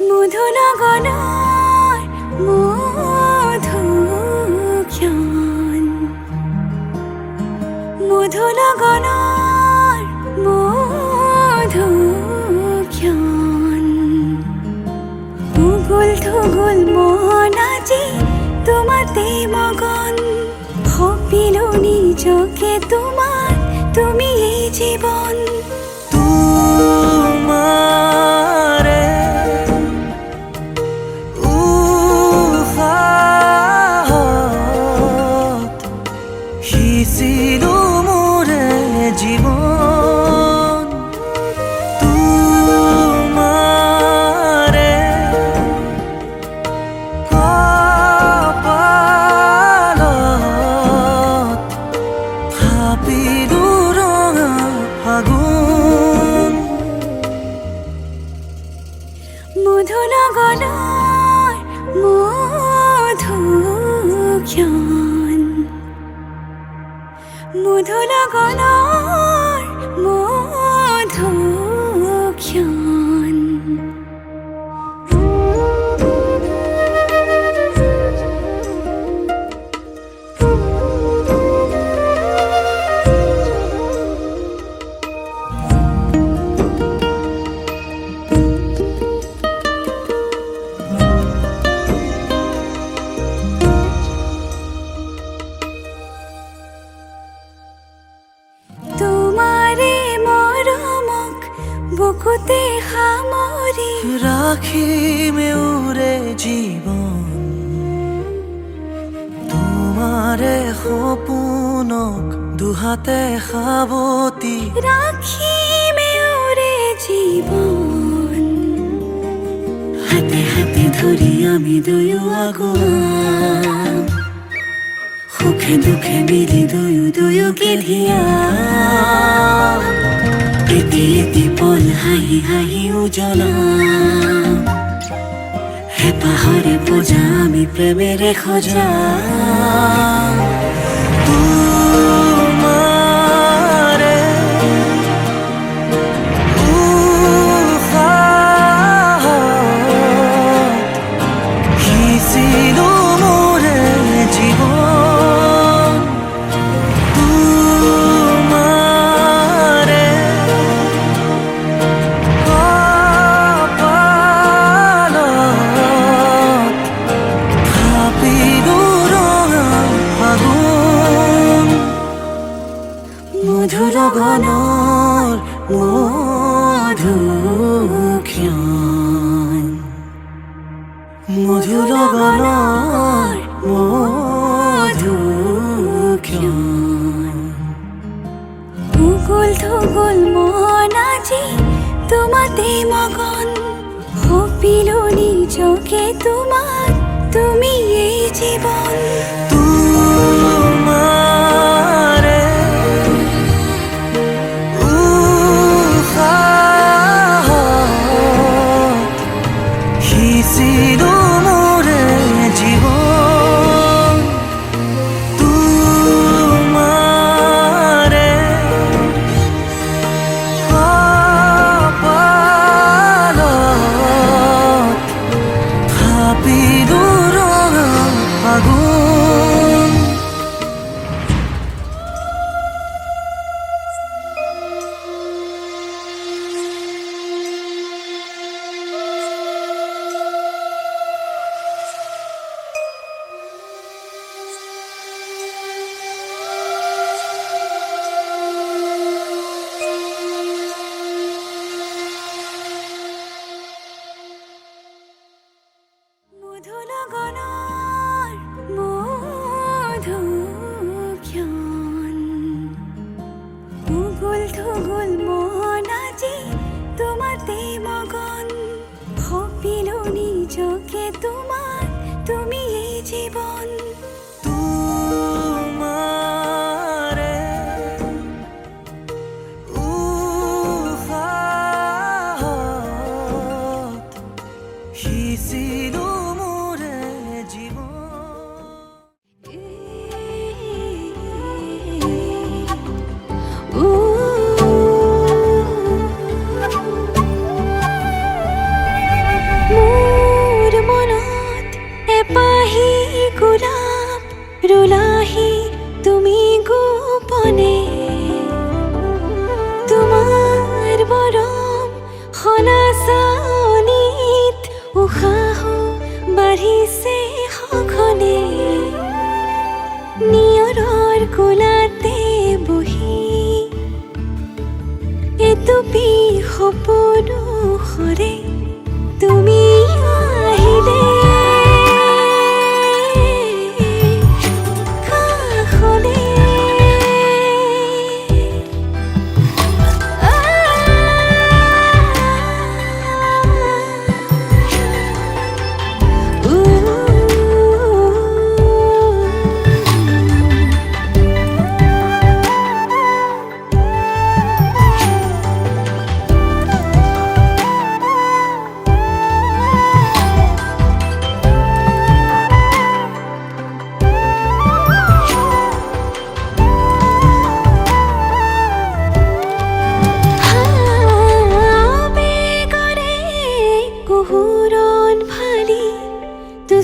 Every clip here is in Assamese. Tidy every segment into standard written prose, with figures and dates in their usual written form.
মধুনগনার মধুক্ষণ, মধুনগনার মধুক্ষণ। উগুল থুগুল মন আজি তোমাতে মগন, ভাবিলো নিজকে তোমার, তুমি এই জীবন। সিলো মোরে জীবন তোমারে কপালত ভাবিলো ৰঙা ফাগুন। মধুনগনাৰ মধুক্ষণ, মধুনগনাৰ মধুক্ষণ। তোমাৰে মৰমক বুকুতে সামৰি ৰাখিমে উৰে জীৱন, তোমাৰে সপোনক দুহাতে সাৱটি ৰাখিমে উৰে জীৱন। হাতে হাতে ধৰি আমি দুয়ো আগুৱাম, সুখে দুখে মিলি দুয়ো দুয়োকে ধিয়াম। এটি এটি পল হাঁহি হাঁহি উজ্বলাম, হেঁপাহৰে পূজা আমি প্ৰেমেৰে সজাম। তোমাৰে উশাহত সিঁচিলো মোৰে জীৱন তোমাৰে কপালত ভাবিলো ৰঙা ফাগুন। মধুনগনার মধুক্ষণ, মধুনগনার মধুক্ষণ। উগুল থুগুল মন আজি তোমাতে মগন, ভাবিলো নিজকে তোমার, তুমি এই জীবন। তোমাৰে উশাহত সিঁচিলো মোৰে জীৱন কোলাতে বহি এটুপি সপোনো সৰে তুমি আহিলে কাষলে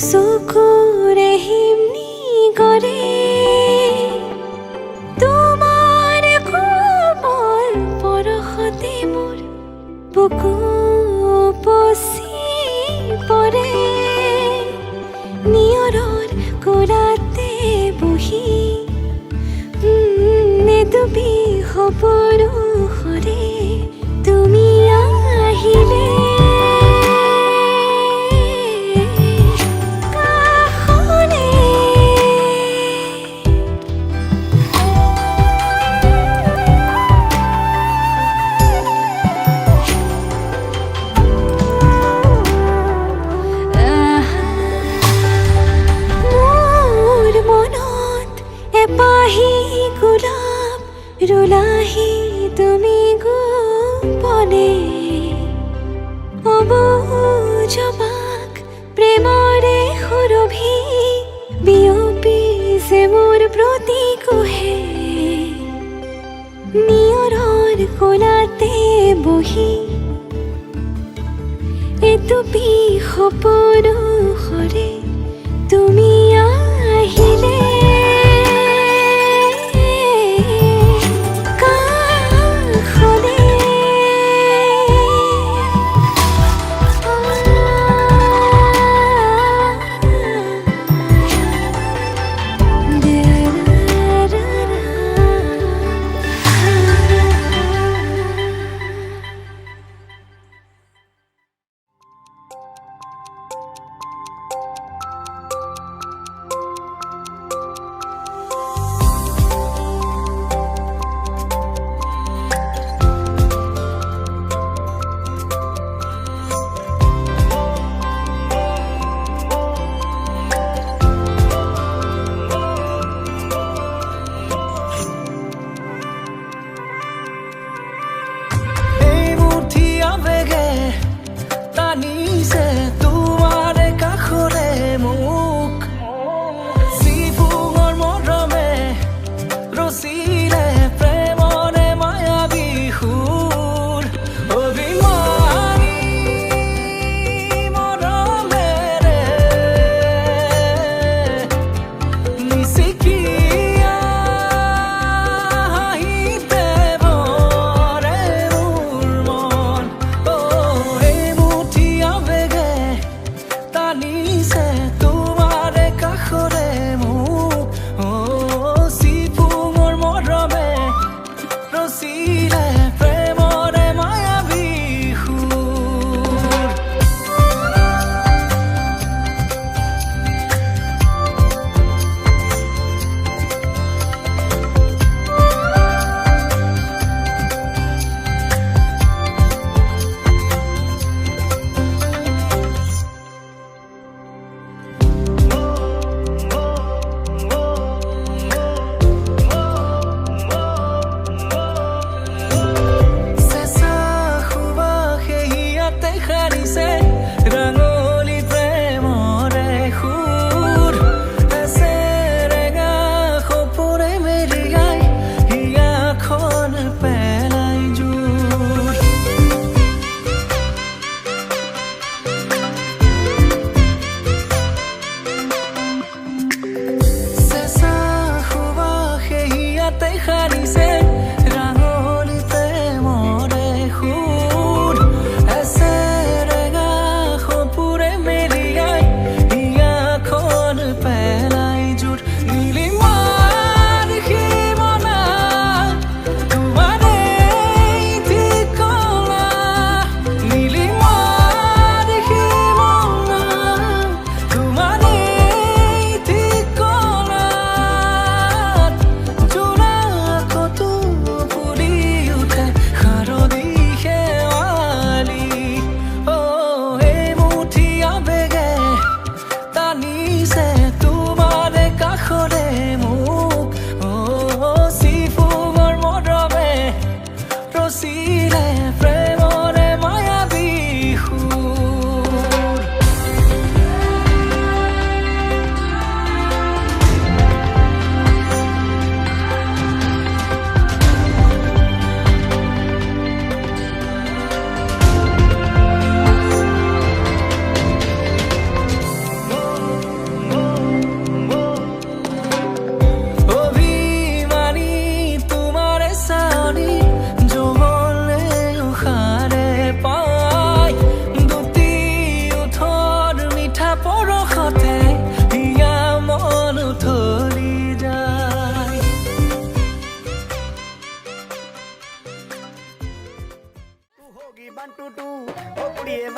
চকুৰে হিমনি কৰে তোমাৰ কোমল পৰশতে মোৰ বুকু উপচি পৰে নিয়ৰৰ কোলাতে বহি এটুপি সপোনো সৰে তুমি আহিলে ৰুলাহি তুমি গোপনে অবুজবাক প্ৰেমৰে সুৰভি বিয়পিছে মোৰ প্ৰতি কোহে নিয়ৰৰ কোলাতে বহি এটুপি সপোনো সৰে তুমি আহিলে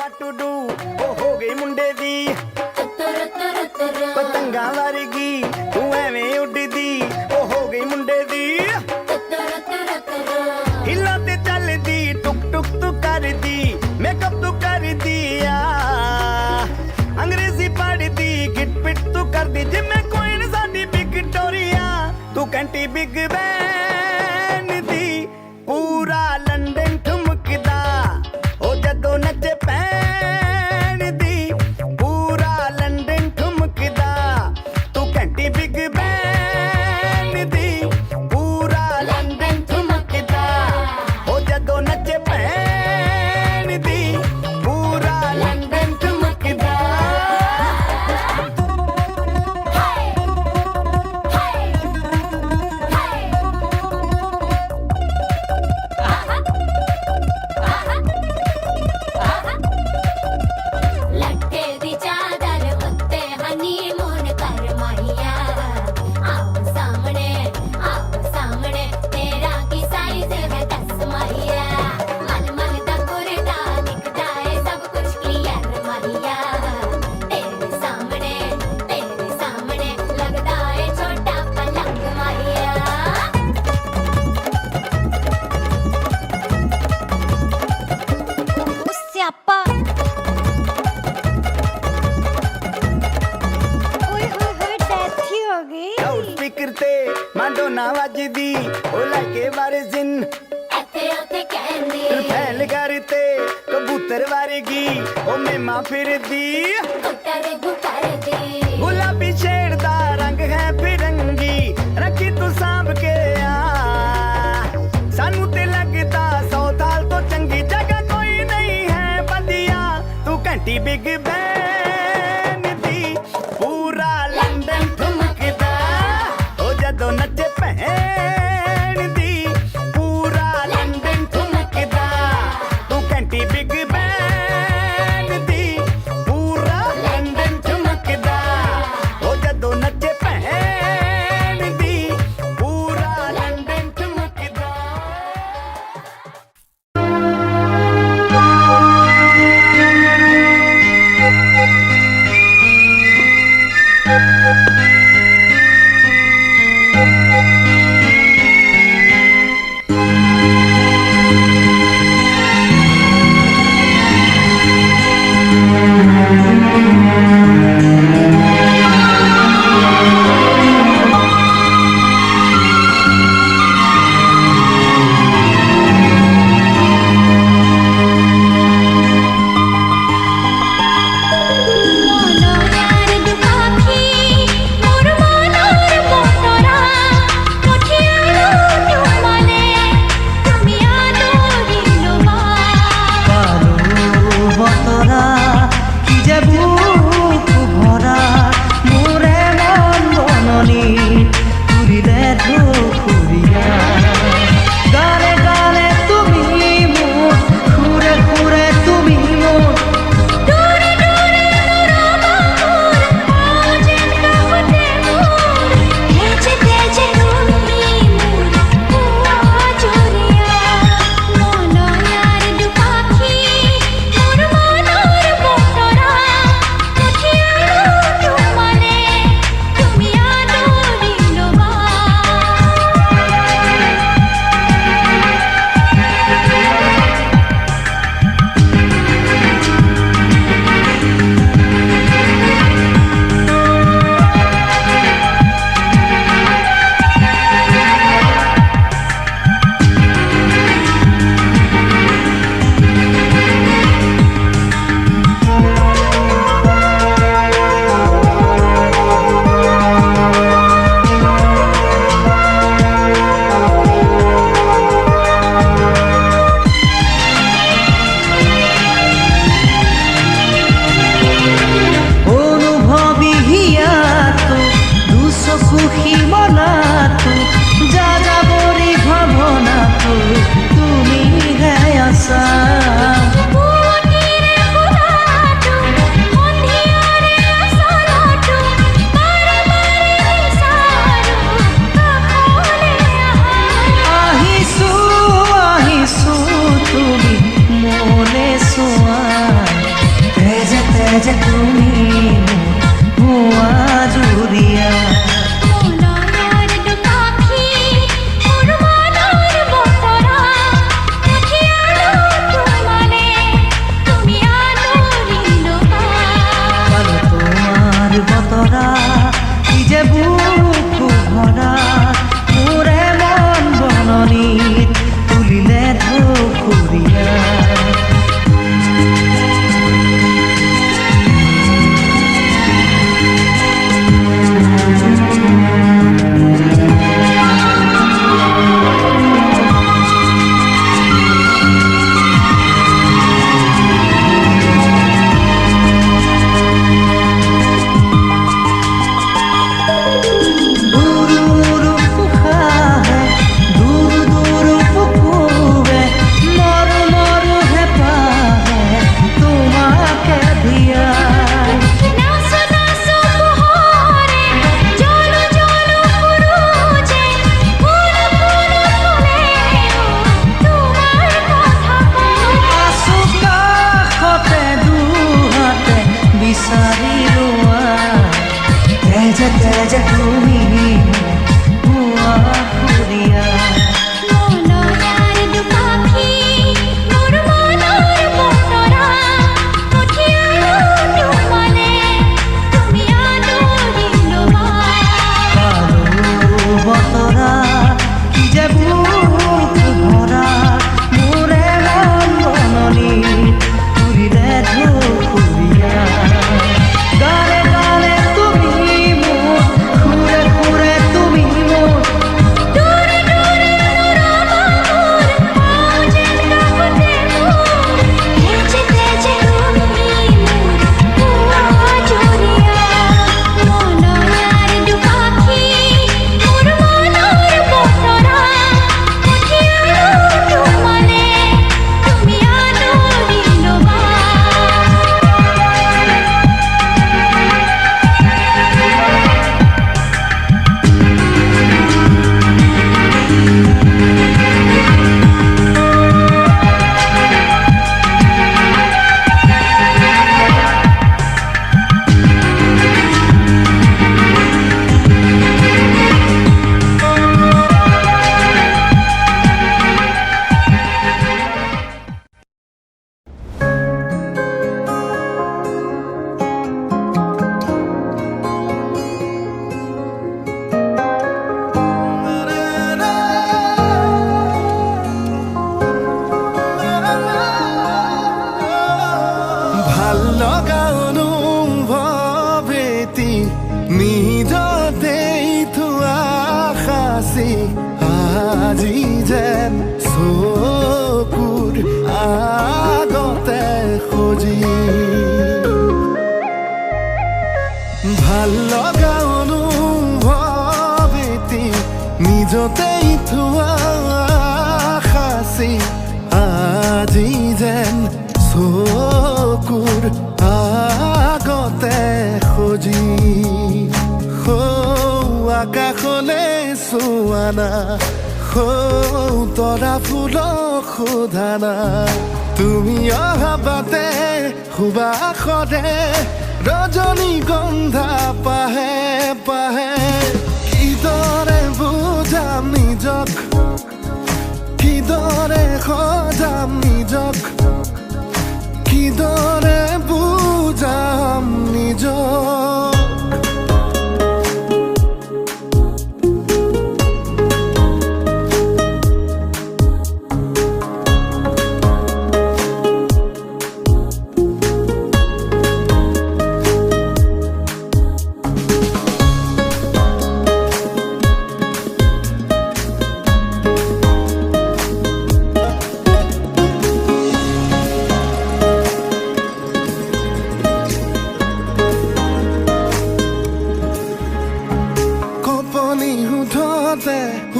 ਵਾਟ ਟੂ ਡੂ ਉਹ ਹੋ ਗਈ ਮੁੰਡੇ ਦੀ ਪਤੰਗਾਂ ਵਰਗੀ ਤੂੰ ਐਵੇਂ ਉੱਡਦੀ ਉਹ ਹੋ ਗਈ ਮੁੰਡੇ ਦੀ ਹਿੱਲਾਂ ਤੇ ਚੱਲਦੀ ਟੁਕ ਟੁਕ ਤੂੰ ਕਰਦੀ ਮੇਕਅਪ ਤੂੰ ਕਰਦੀ ਆ ਅੰਗਰੇਜ਼ੀ ਪੜ੍ਹਦੀ ਗਿਟ ਪਿਟ ਤੂੰ ਕਰਦੀ ਜਿਵੇਂ ਕੁਈਨ ਸਾਡੀ ਵਿਕਟੋਰੀਆ ਤੂੰ ਘੰਟੀ ਬਿਗ ਬੈਨ ਦੀ ਪੂਰਾ ਲੰਡਨ ਠੁਮਕਦਾ ਉਹ ਜਦੋਂ ਨੱਚੇ ਪੈਣ ਦੀ ਪੂਰਾ ਲੰਡਨ ਠੁਮਕਦਾ ਤੂੰ ਘੰਟੀ ਬਿਗ ਬੈਨ ਦੀ ਪੂਰਾ ਲੰਡਨ ਠੁਮਕਦਾ ਉਹ ਜਦੋਂ ਨੱਚੇ ਪੈਣ ਦੀ ਪੂਰਾ ਲੰਡਨ ਠੁਮਕਦਾ ਲੱਟੇ ਦੀ ਚਾਦਰ ਉੱਤੇ ਹਨੀਮੂਨ ਕਰ ਮਾਹੀਆ ਆਓ ਸਾਹਮਣੇ ਤੇਰਾ ਕੀ ਸਾਈਜ਼ ਹੈ ਦੱਸ ਮਾਹੀਆ ਮਨ ਮਨ ਦਾ ਕੁਰਦਾ ਦਿਖਦਾ ਏ ਸਭ ਕੁਝ ਕਲੀਅਰ ਮਾਹੀਆ ਤੇਰੇ ਸਾਹਮਣੇ ਲੱਗਦਾ ਏ ਛੋਟਾ ਪਲੰਗ ਮਾਹੀਆ ਸਿਆਪਾ ਓਏ ਹੋਏ ਹੋਏ ਡੈਥ ਹੀ ਹੋ ਗਈ ਲਾਊਡ ਸਪੀਕਰ ਤੇ ਮਾਂਡੋਨਾ ਵੱਜਦੀ ਉਹ ਲੈ ਕੇ ਵਾਰਿਜ਼ਨ ਇੱਥੇ ਉੱਥੇ ਕਹਿੰਦੀ ਫੈਲ ਕਰਤੇ ਕਬੂਤਰ ਵਰਗੀ ਉਹ ਮੇਮਾ ਫਿਰਦੀ ਕੁੱਟਰ ਬੁਕਰਦੀ ਗੁਲਾਬੀ ਸ਼ੇਡ ਦਾ ਰੰਗ ਹੈ ਫਿਰੰਗੀ ਰੱਖੀ ਤੂੰ ਸਾਂਭ ਕੇ ਆ ਸਾਨੂੰ ਤੇ ਲੱਗਦਾ 100 ਸਾਲ ਤੋਂ ਚੰਗੀ ਜਗ੍ਹਾ ਕੋਈ ਨਹੀਂ ਹੈ ਵਧੀਆ ਤੂੰ ਘੰਟੀ ਬਿਗ ਬੈਨ ਦੀ ਪੂਰਾ ਲੰਡਨ ਠੁਮਕਦਾ ਉਹ ਜਦੋਂ ਨੱਚੇ ਭੈਣ ਦੀ ਪੂਰਾ ਲੰਡਨ ਠੁਮਕਦਾ ਤੂੰ ਘੰਟੀ ਬਿਗ ਬੈਨ ਦੀ ਪੂਰਾ ਲੰਡਨ ਠੁਮਕਦਾ ਉਹ ਜਦੋਂ ਨੱਚੇ ਭੈਣ ਦੀ ਪੂਰਾ ਲੰਡਨ ਠੁਮਕਦਾ মনোয়ার দুপাখি মোর মনোর বতরা মুঠিয়ালো তোমালে তুমি আদরিলো মা পালো বতরা কি যে বুক ভরা মোরে মন বননি পুরিলে খুরিয়া গানে গানে তুমি মোর ঘুরে ঘুরে তুমি মোর দূরে দূরে মোরা বাহুর আজেন কাহতে মোর তেজে তেজে তুমি মোর কুয়া জুরিয়া মনোয়ার দুপাখি মোর মনোর বতরা মুঠিয়ালো তোমালে তুমি আদরিলো মা অনুভবী হিয়াতো দুচকুখি মনাতো যা যাবৰি ভাৱনাতো তুমি হে আছা পুৱতিৰে ফুলাটো সন্ধিয়াৰে আচলটো বাৰে বাৰে বিচাৰো কাষলৈ আহা আহিছো আহিছো তুমি মনে চোৱা তুমি হুয়া ফুৰিয়া মনয়াৰ দুপাখি মোৰ মনৰ বতৰা পঠিয়ালো তোমালে তুমি আদৰি ল'বা কালো বতৰা কি যে বুক ভৰা মোৰে মন বননি তুৰিলে ঢকুৰীয়া গানে গানে তুমি মোৰ সুৰে সুৰে তুমি মোৰ দূৰে দূৰে মোৰ পাওঁ যেন কাষতে মোৰ তেজে তেজে তুমি মোৰ জৰিয়া মনয়াৰ দুপাখি মোৰ মনৰ বতৰা পঠিয়ালো তোমালে তুমি আদৰি ল'বা ভাল লগা অনুভৱেতি নিজতেই থোৱা সাঁচি আজি যেন চকুৰ আগতে সজি ভাল লগা অনুভৱেতি নিজতেই থোৱা সাঁচি আজি যেন চকুৰ আগতে সজি আকাশলে চোৱানা তৰা ফুলক সোধানা তুমি অহা বাটে সুবাসৰে ৰজনীগন্ধা পাহে পাহে কিদৰে বুজাম নিজক কিদৰে সজাম নিজক কিদৰে বুজাম নিজক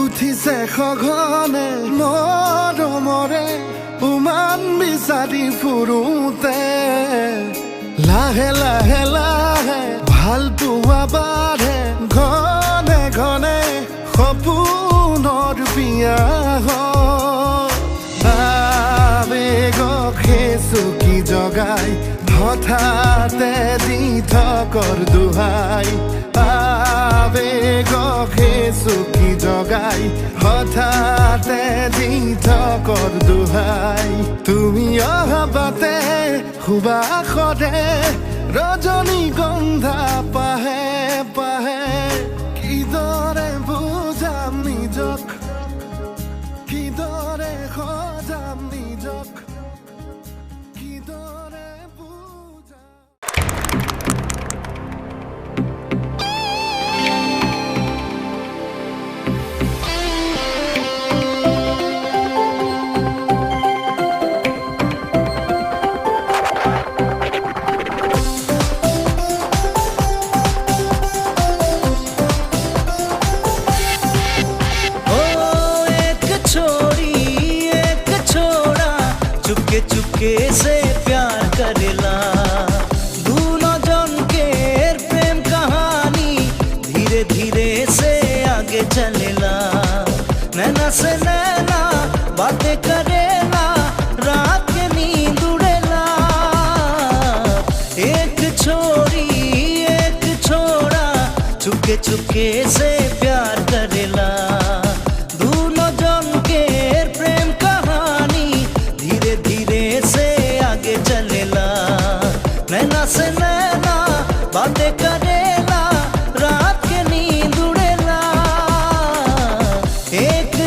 উঠিছে সঘনে মৰমৰে উমান বিচাৰি ফুৰোতে লাহে লাহে লাহে ভাল পোৱা বাঢ়ে ঘনে ঘনে সপোনৰ বিয়া আবেগক চকী জগাই হঠাতে দি থকৰ দোহাই আবেগক চকী জগাই হঠাতে দি থকৰ দোহাই তুমি অহা বাটে সুবাসৰে ৰজনীগন্ধা পাহে পাহে কিদৰে বুজাম নিজক কিদৰে সজাম নিজক কিদৰে বুজাম चुपके से प्यार करेला दूनो जन के प्रेम कहानी धीरे धीरे से आगे चलेला नैना से नैना बातें करेला रात के नींद उड़ेला एक छोरी एक छोरा चुपके चुपके से प्यार करेला दोनों जन के प्रेम कहानी धीरे धीरे से आगे चलेला नैना से नैना बातें करेला रात के नींद उड़ेला एक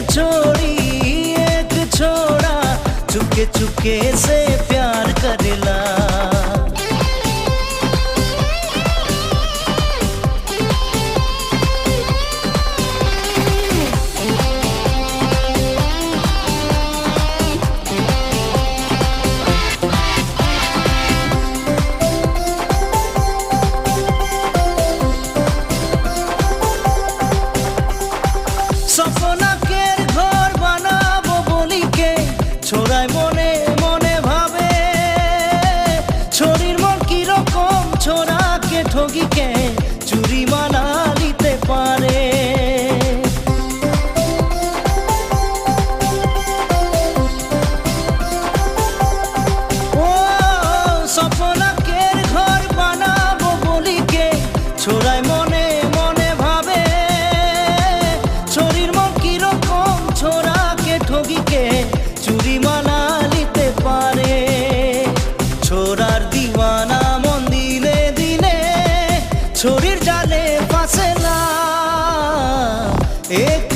छोड़ा चुपके चुपके से प्यार करेला सपना के घर बनाबो बोली के छोड़ाय मने मने भावे छोरीर मन की रकम छोरा के ठगी के चुरी माना लिते पारे ओ सपना के घर बनाबो बोली के छोड़ाय मने मने भावे छोरीर मन की रकम छोरा के ठगी के चुरी माना लिते पारे छोरार दीवाना मन दिने दिने छोरीर जाले फासेला एक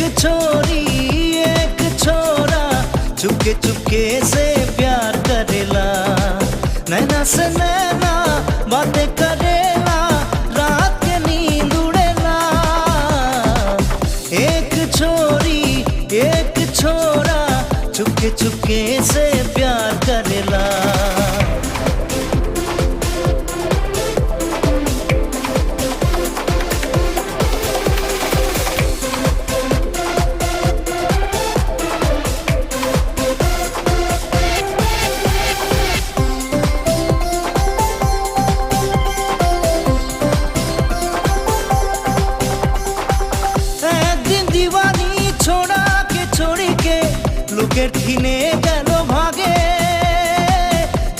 छोरा चुपके चुपके से प्यार करेला नैना से नैना बातें करेला रात के नींद उड़ेला एक छोरा चुपके चुपके से प्यार करेला লোকের থিনে গেল ভাগে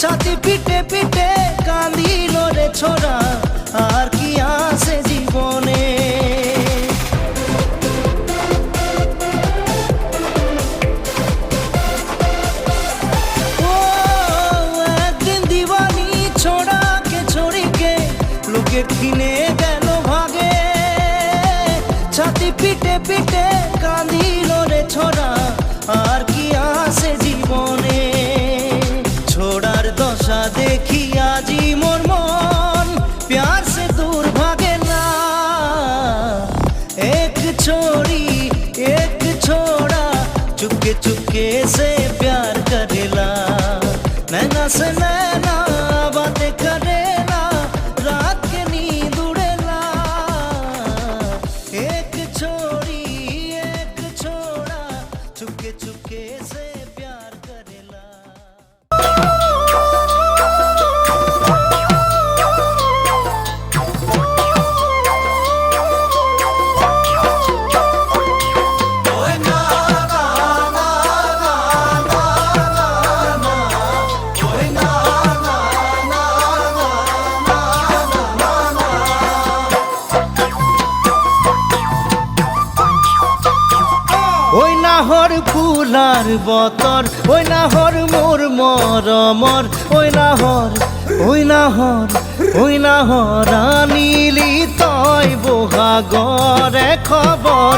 ছাতি পিটে পিটে কাঁদিল রে ছোড়া আর কি আছে জীবনে ও একদিন দিওয়ানি ছোড়াকে ছড়িকে লোকের থিনে গেল ভাগে ছাতি পিটে পিটে কাঁদিল রে ছোড়া আর কি আছে জীবনে ছোড়ার দশা দেখি আজি মোর মন प्यार से दूर भागे ना एक छोड़ा चुपके चुपके से प्यार करेला नैना से नैना बातें करेला रात के नींद उड़ेला एक छोड़ा चुपके चुपके से प्यार करेला ওই নাহর ফুলার বতর ওই নাহর মোর মরমর ওই নাহর আনিলি তই বহাগরে খবর